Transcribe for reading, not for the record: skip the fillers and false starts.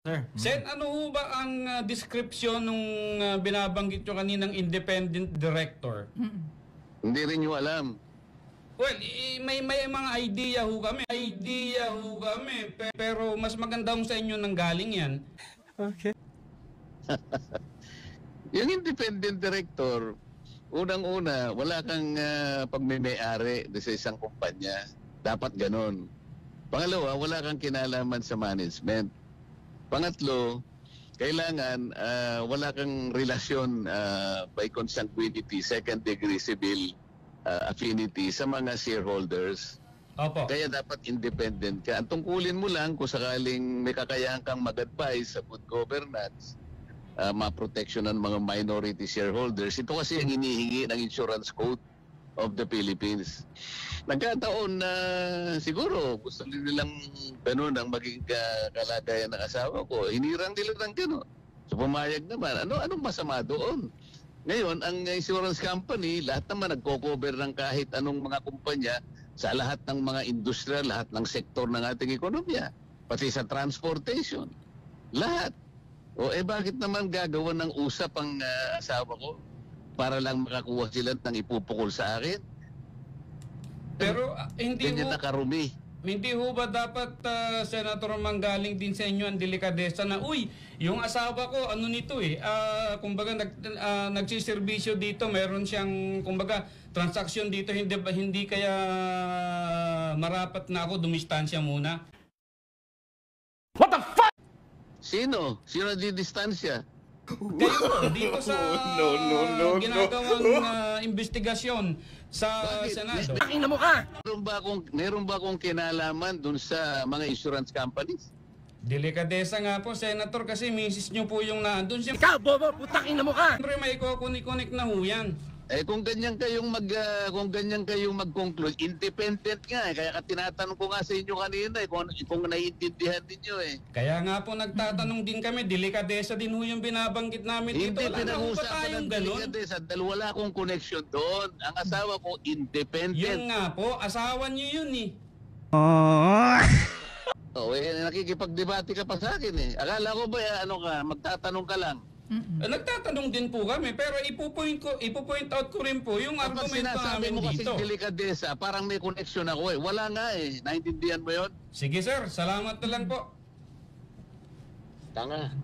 Sir. Sen, ano ho ba ang description nung binabanggit nyo kaninang independent director? Hindi rin nyo alam. Well, may mga idea ho kami. Pero mas maganda ho sa inyo nang galing yan. Okay. Yung independent director, unang-una, wala kang pagmimay-ari sa isang kumpanya. Dapat ganon. Pangalawa, wala kang kinalaman sa management. Pangatlo, kailangan wala kang relasyon by consanguinity, second degree civil affinity sa mga shareholders. Opo. Kaya dapat independent ka. Ang tungkulin mo lang kung sakaling may kakayahan kang mag-advise sa good governance, ma-protection ng mga minority shareholders. Ito kasi ang hinihingi ng Insurance Code of the Philippines. Nagkataon na siguro gusto nilang ganun ang maging kalagayan ng asawa ko. Hinirang nila ng ganun. So pumayag naman. Anong masama doon? Ngayon, ang insurance company, lahat naman nagko-cover ng kahit anong mga kumpanya sa lahat ng mga industriya, lahat ng sektor ng ating ekonomiya. Pati sa transportation. Lahat. O bakit naman gagawa ng usap ang asawa ko para lang makakuha sila ng ipupukol sa akin? Pero Ganyan nakarumi. Hindi ho ba dapat, Senator, manggaling din sa inyo ang delikadesa na, yung asawa ko, ano nito kumbaga nagsiservisyo dito, meron siyang, kumbaga, transaksyon dito, hindi kaya marapat na ako dumistansya muna? What the fuck? Sino? Sino di distansya? Kayo, dito sa ginagawang investigasyon sa Senado. Taking na mo ka! Meron ba akong kinalaman dun sa mga insurance companies? Delikadesa nga po, Senator, kasi misis nyo po yung nandun. Ikaw, bobo! Putaking na mo ka! Siyempre, may kukunik-kunik na ho yan. Kung ganyan kayong mag-conclude, independent nga Kaya tinatanong ko nga sa inyo kanina kung naiintindihan niyo Kaya nga po nagtatanong din kami, delikadesa din ho yung binabanggit namin dito. Hindi Wala na ho ba pinag-uusapan tayong ng ganun? delikadesa dahil wala akong connection doon. Ang asawa ko, independent. Yun nga po, asawa nyo yun Nakikipagdebate ka pa sa akin Akala ko ba magtatanong ka lang? Nagtatanong din po kami, pero ipo-point out ko rin po yung Kapag argumento sinasabi namin mo kasi dito. delikadesa, parang may connection ako Wala nga Naintindihan mo yon? Sige sir, salamat na lang po. Tanga.